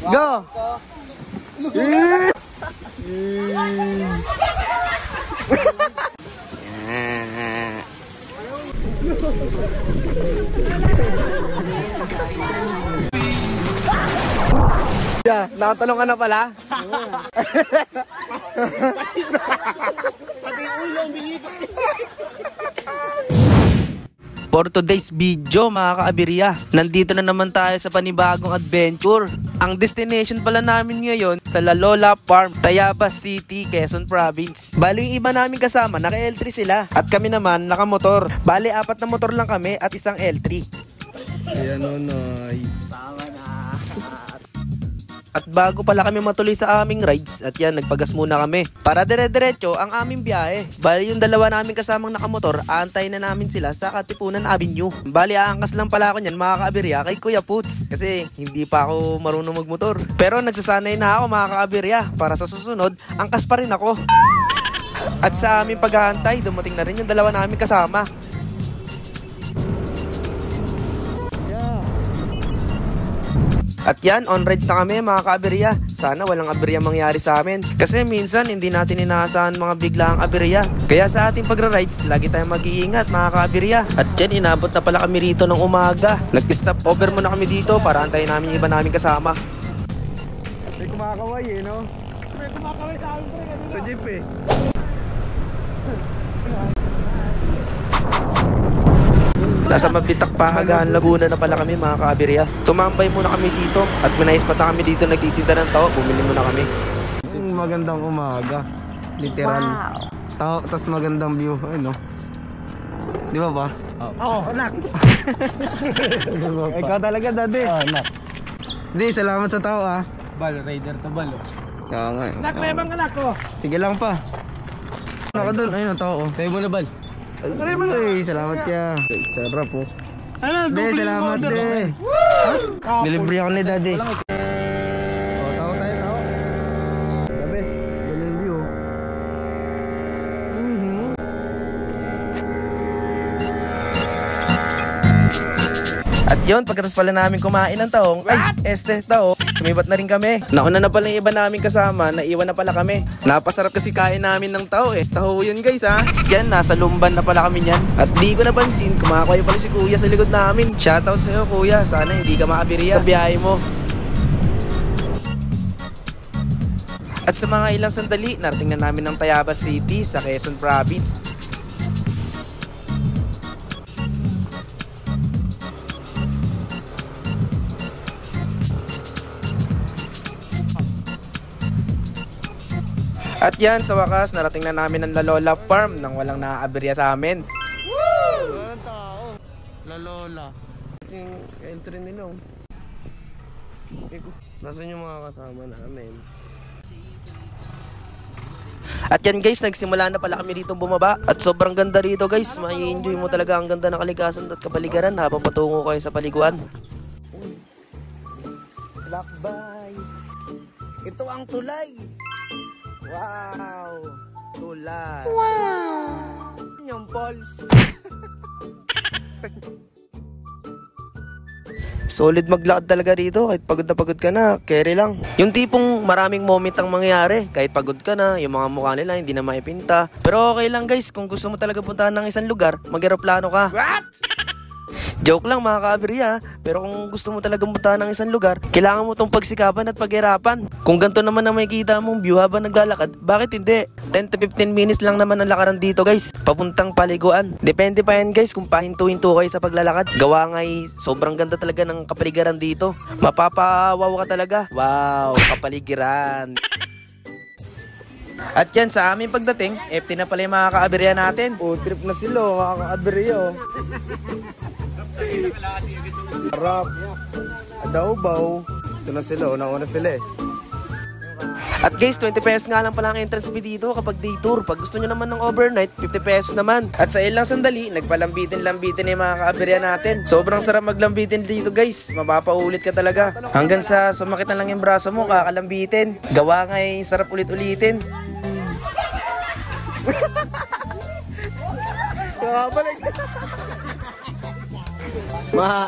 Go! Yeah, nakatalong ka na pala? Pati ulo ang bihito. For today's video mga kaabirya, nandito na naman tayo sa panibagong adventure. Ang destination pala namin ngayon sa La Lola Farm, Tayabas City, Quezon Province. Bali yung iba namin kasama, naka L3 sila at kami naman nakamotor. Bali 4 na motor lang kami at isang L3. Ayan o noy. Tama na. At bago pala kami matuloy sa aming rides, at yan, nagpagas muna kami. Para dire-diretso ang aming biyahe. Bali yung dalawa namin kasamang nakamotor, aantayin na namin sila sa Katipunan Avenue. Bali aangkas lang pala ako nyan mga kaabirya kay Kuya Puts. Kasi hindi pa ako marunong magmotor. Pero nagsasanay na ako mga kaabirya. Para sa susunod, angkas pa rin ako. At sa aming pag-aantay, dumating na rin yung dalawa namin kasama. At yan, on rides na kami mga ka-aberya. Sana walang aberya mangyari sa amin. Kasi minsan hindi natin inaasahan mga biglaang aberya. Kaya sa ating pagra-rides, lagi tayong mag-iingat mga ka-aberya. At yan, inabot na pala kami rito ng umaga. Nag-stop over muna kami dito para antayin namin yung iba namin kasama. May kumakaway eh, no? May kumakaway sa amin pre. Sa jeep eh. Nasa Mabitak Pahagaan, Laguna na pala kami mga ka-aberya. Tumambay muna kami dito at minais pa kami dito nagtitinda ng tao. Bumili muna kami. Magandang umaga. Literal. Wow. Tao, tas magandang view. Ano? Di ba ba? Oo, anak. Ikaw talaga, daddy. Oo, anak. Hindi, salamat sa tao ah. Bal, rider to bal. Kaya nga eh. Anak, lemang anak ko. Sige lang pa. Ano ka doon? Ayun ang tao. Tayo mo na bal. Ay, salamat ya. Sarap po. Ano, Hindi, salamat din. Delivery ako ni daddy. Oh, tao tayo, tao. The best. Galing view. At yun, pagkatapos pala namin kumain ng taong, tao, sumibat na rin kami. Nauna na pala yung iba namin kasama, naiwan na pala kami. Napasarap kasi kain namin ng tao eh. Taho yun guys ha. Yan, nasa Lumban na pala kami niyan. At di ko napansin, kumakayo pala si kuya sa likod namin. Shoutout sa'yo kuya, sana hindi ka maabiriya sa biyahe mo. At sa mga ilang sandali, narating na namin ng Tayabas City sa Quezon Province. At yan, sa wakas, narating na namin ang La Lola Farm nang walang naaaberya sa amin. Woo! Walang tao. La Lola. Yung entry nila. Nasaan yung mga kasama namin? At yan guys, nagsimula na pala kami rito bumaba. At sobrang ganda rito guys. Mai-enjoy mo talaga ang ganda ng kalikasan at kapaligiran habang patungo kayo sa paliguan. Lakbay. Ito ang tulay. Wow! Tulay! Wow! Yung balls! Solid maglakad talaga rito kahit pagod na pagod ka na, carry lang. Yung tipong maraming moment ang mangyayari kahit pagod ka na, yung mga mukha nila hindi na maipinta. Pero okay lang guys, kung gusto mo talaga puntahan ng isang lugar, mag-aeroplano ka. What? Joke lang mga ka-aberya, pero kung gusto mo talagang puntahan ng isang lugar, kailangan mo itong pagsikapan at paghirapan. Kung ganito naman ang makikita mong view habang naglalakad, bakit hindi? 10 to 15 minutes lang naman ang lakaran dito guys, papuntang paliguan. Depende pa yan guys kung pahintuhin to kayo sa paglalakad. Gawa nga'y sobrang ganda talaga ng kapaligiran dito. Mapapawaw ka talaga. Wow, kapaligiran. At yan, sa aming pagdating, empty na pala yung mga ka-aberya natin. Oh, trip na sila, mga ka-aberya. Harap. Adaubaw. Ito na sila, unang-una sila eh. At guys, 20 pesos nga lang pala ang entrance fee dito kapag day tour. Pag gusto nyo naman ng overnight, 50 pesos naman. At sa ilang sandali, nagpalambitin-lambitin yung mga ka-aberya natin. Sobrang sarap maglambitin dito guys. Mapapaulit ka talaga. Hanggang sa sumakit na lang yung braso mo, kakalambitin. Gawa nga eh, sarap ulit-ulitin. Balik. Ma.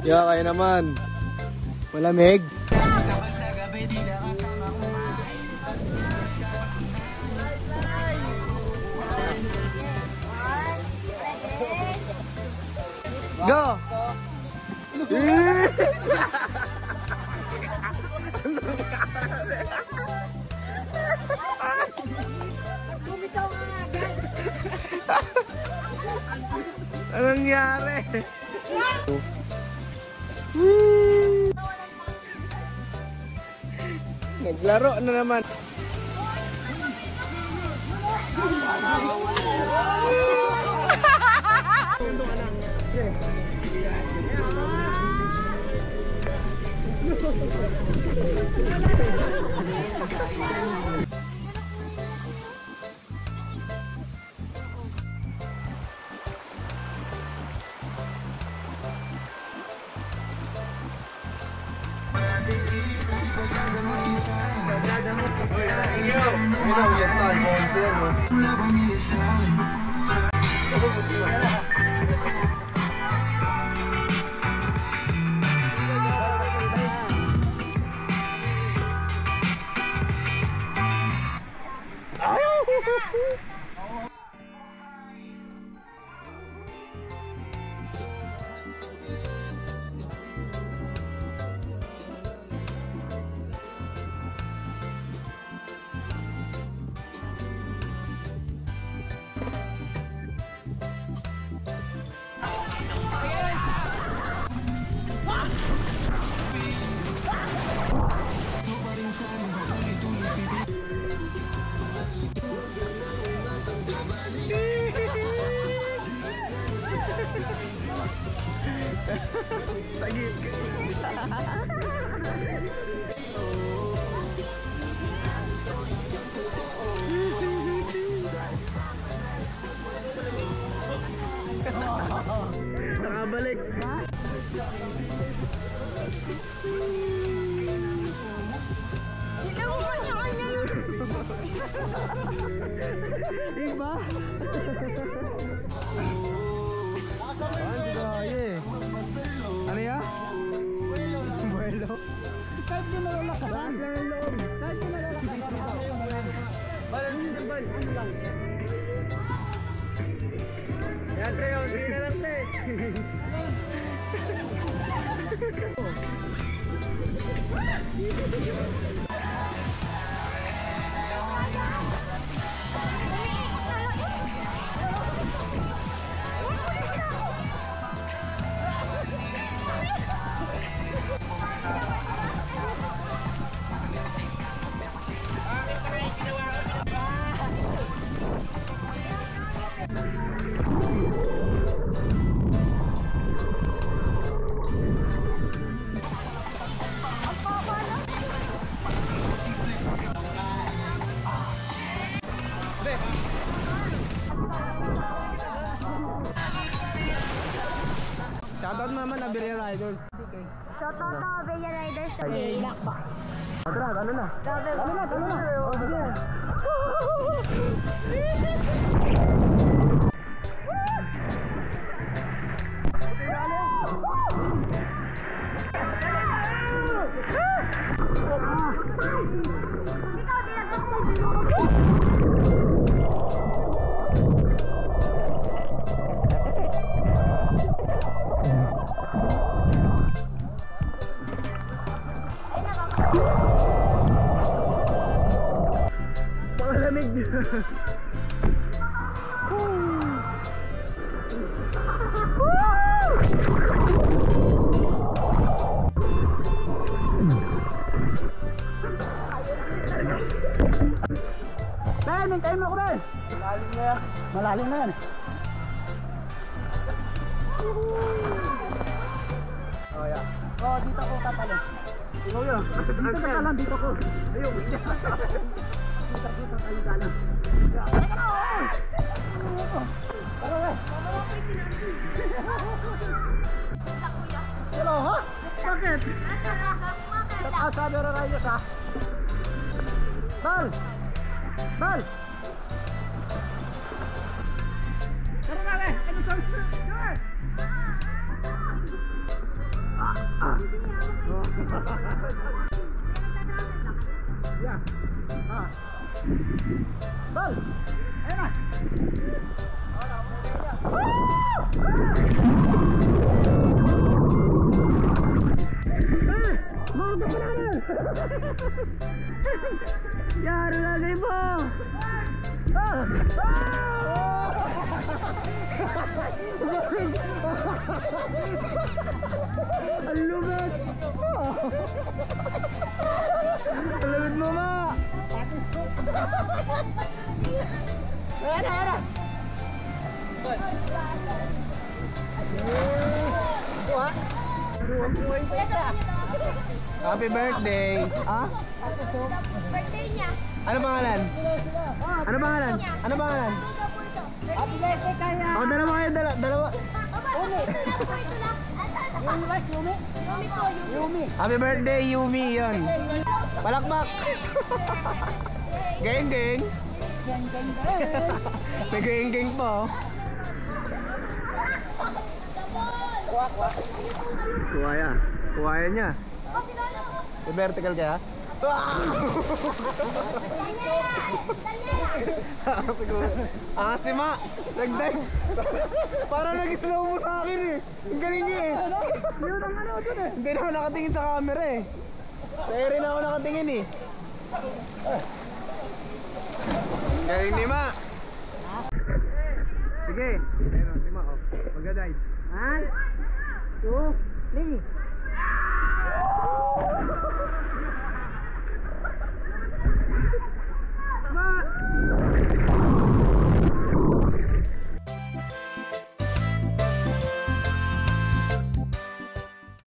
Kaya kayo naman. Malamig. Go! Bumitaw ka nga agad. Anong nangyari? Naglaro na naman. Nakabalik. Iba? Ano ya? Buelo. Kahit di malalakas. Kahit di malalakas. Balan din bal. Ano lang. Yan, Treo. Hindi na lang, te. Shoutout mo naman na Beer Riders. Shoutout na Beya Riders. Iyak ba? Tara, ano na? Ano na? Oh, sige. Ben, hintayin mo ako, Ben. Malalim na yan. Malalim na yan. Oh, yeah. Oh, dito ko tatalon. Ikaw yun. Dito ka lang, dito ko. Ayun. Dito tayo talang. Tara, Ben. Hello, ha? Bakit? Sabi na rayos, ha? Bal! Bal! Tara na, Ben! Ano sa sure! Yeah. Tol! Ayan na! Yaro lagi mo! Ang lubid! Ang lubid mo, ma! Ano? Happy birthday! Ha? Birthday niya. Ano pangalan? Ano pangalan? Ano pangalan? Happy birthday kaya. Oh, dalawa kayo, dalawa. Ito lang. Yumi? Yumi po, Yumi. Happy birthday, Yumi, yun. Palakpak. Geng, geng. May geng, geng po. Kuwaya. Kuwaya niya. May vertical kaya? Angas siguro. Angas ni Ma. Nag-dive. Parang nag-slow mo sa akin eh. Ang galing niya eh. Yun ang ano dun eh. Hindi na ako nakatingin sa camera eh. Sa ere na ako nakatingin eh. Galing ni Ma. Sige. Ayun si Ma. Mag-dive. 1, 2, 3.